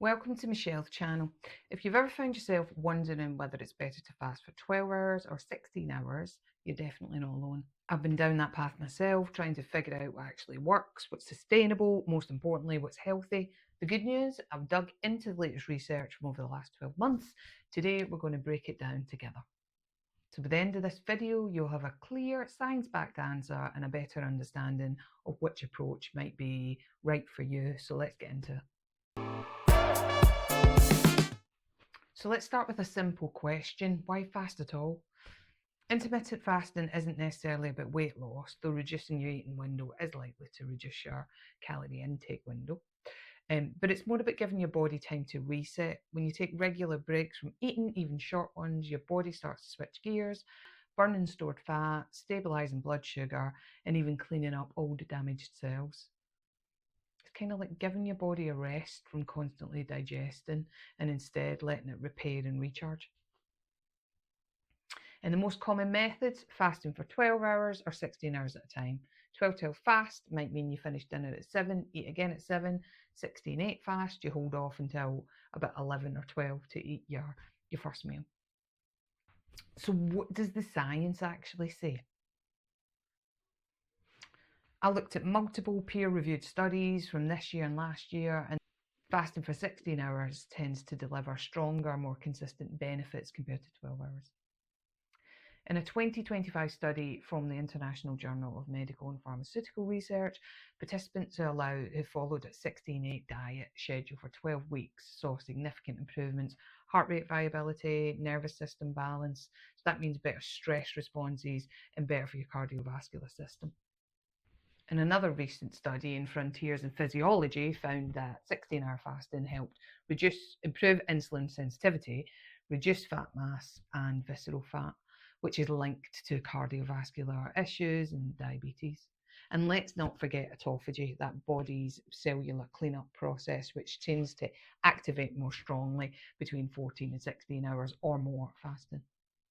Welcome to Michelle's channel. If you've ever found yourself wondering whether it's better to fast for 12 hours or 16 hours, you're definitely not alone. I've been down that path myself, trying to figure out what actually works, what's sustainable, most importantly, what's healthy. The good news, I've dug into the latest research from over the last 12 months. Today, we're going to break it down together. So by the end of this video, you'll have a clear science-backed answer and a better understanding of which approach might be right for you. So let's get into it. So let's start with a simple question. Why fast at all? Intermittent fasting isn't necessarily about weight loss, though reducing your eating window is likely to reduce your calorie intake window. But it's more about giving your body time to reset. When you take regular breaks from eating, even short ones, your body starts to switch gears, burning stored fat, stabilizing blood sugar, and even cleaning up old damaged cells. It's kind of like giving your body a rest from constantly digesting and instead letting it repair and recharge. And the most common methods, fasting for 12 hours or 16 hours at a time. 12-12 fast might mean you finish dinner at 7, eat again at 7. 16-8 fast, you hold off until about 11 or 12 to eat your first meal. So what does the science actually say? I looked at multiple peer-reviewed studies from this year and last year, and fasting for 16 hours tends to deliver stronger, more consistent benefits compared to 12 hours. In a 2025 study from the International Journal of Medical and Pharmaceutical Research, participants who followed a 16-8 diet schedule for 12 weeks saw significant improvements, heart rate variability, nervous system balance. So that means better stress responses and better for your cardiovascular system. And another recent study in Frontiers in Physiology found that 16-hour fasting helped improve insulin sensitivity, reduce fat mass and visceral fat, which is linked to cardiovascular issues and diabetes. And let's not forget autophagy, that body's cellular cleanup process, which tends to activate more strongly between 14 and 16 hours or more fasting.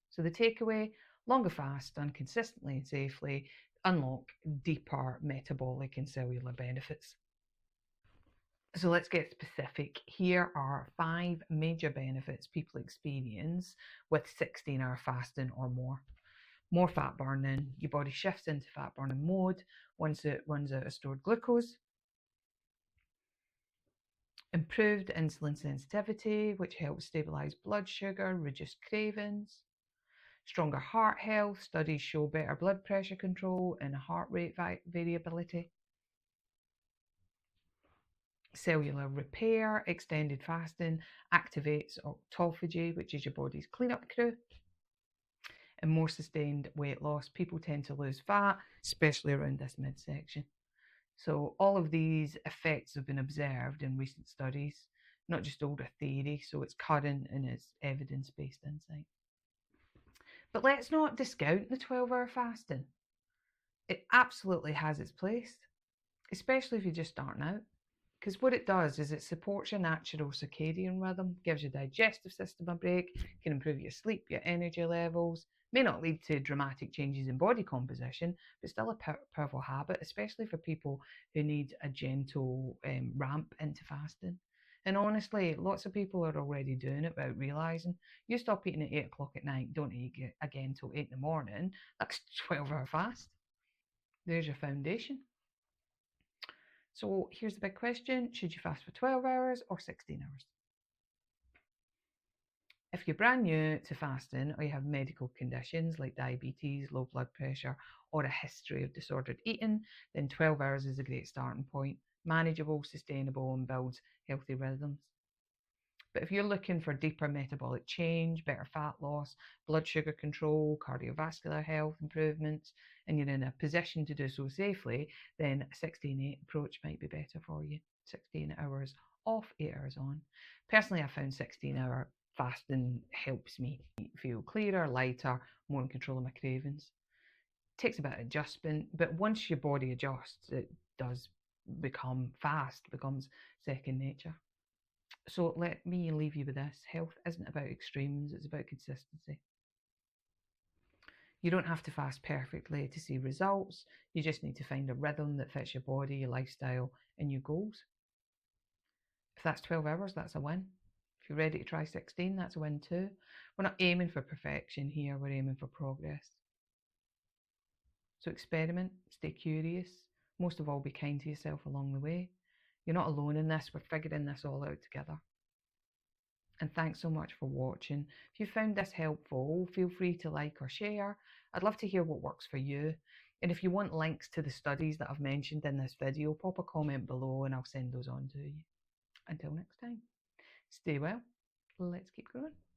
So the takeaway, longer fast done consistently and safely unlock deeper metabolic and cellular benefits. So let's get specific. Here are 5 major benefits people experience with 16-hour fasting or more. More fat burning, your body shifts into fat burning mode once it runs out of stored glucose. Improved insulin sensitivity, which helps stabilize blood sugar, reduce cravings. Stronger heart health, studies show better blood pressure control and heart rate variability. Cellular repair, extended fasting activates autophagy, which is your body's cleanup crew. And more sustained weight loss. People tend to lose fat, especially around this midsection. So all of these effects have been observed in recent studies, not just older theory, so it's current and it's evidence-based insight. But let's not discount the 12-hour fasting. It absolutely has its place, especially if you're just starting out. Because what it does is it supports your natural circadian rhythm, gives your digestive system a break, can improve your sleep, your energy levels, may not lead to dramatic changes in body composition, but still a powerful habit, especially for people who need a gentle ramp into fasting. And honestly, lots of people are already doing it without realising. You stop eating at 8 o'clock at night, don't eat again till 8 in the morning, that's 12-hour fast. There's your foundation. So here's the big question, should you fast for 12 hours or 16 hours? If you're brand new to fasting or you have medical conditions like diabetes, low blood pressure, or a history of disordered eating, then 12 hours is a great starting point, manageable, sustainable, and builds healthy rhythms. But if you're looking for deeper metabolic change, better fat loss, blood sugar control, cardiovascular health improvements, and you're in a position to do so safely, then a 16-8 approach might be better for you. 16 hours off, 8 hours on. Personally, I found 16-hour fasting helps me feel clearer, lighter, more in control of my cravings. It takes a bit of adjustment, but once your body adjusts, it does become fast, becomes second nature. So let me leave you with this. Health isn't about extremes, it's about consistency. You don't have to fast perfectly to see results. You just need to find a rhythm that fits your body, your lifestyle, and your goals. If that's 12 hours, that's a win. If you're ready to try 16, that's a win too. We're not aiming for perfection here, we're aiming for progress. So experiment, stay curious, most of all be kind to yourself along the way. You're not alone in this, we're figuring this all out together. And thanks so much for watching. If you found this helpful, feel free to like or share. I'd love to hear what works for you. And if you want links to the studies that I've mentioned in this video, pop a comment below and I'll send those on to you. Until next time, stay well, let's keep growing.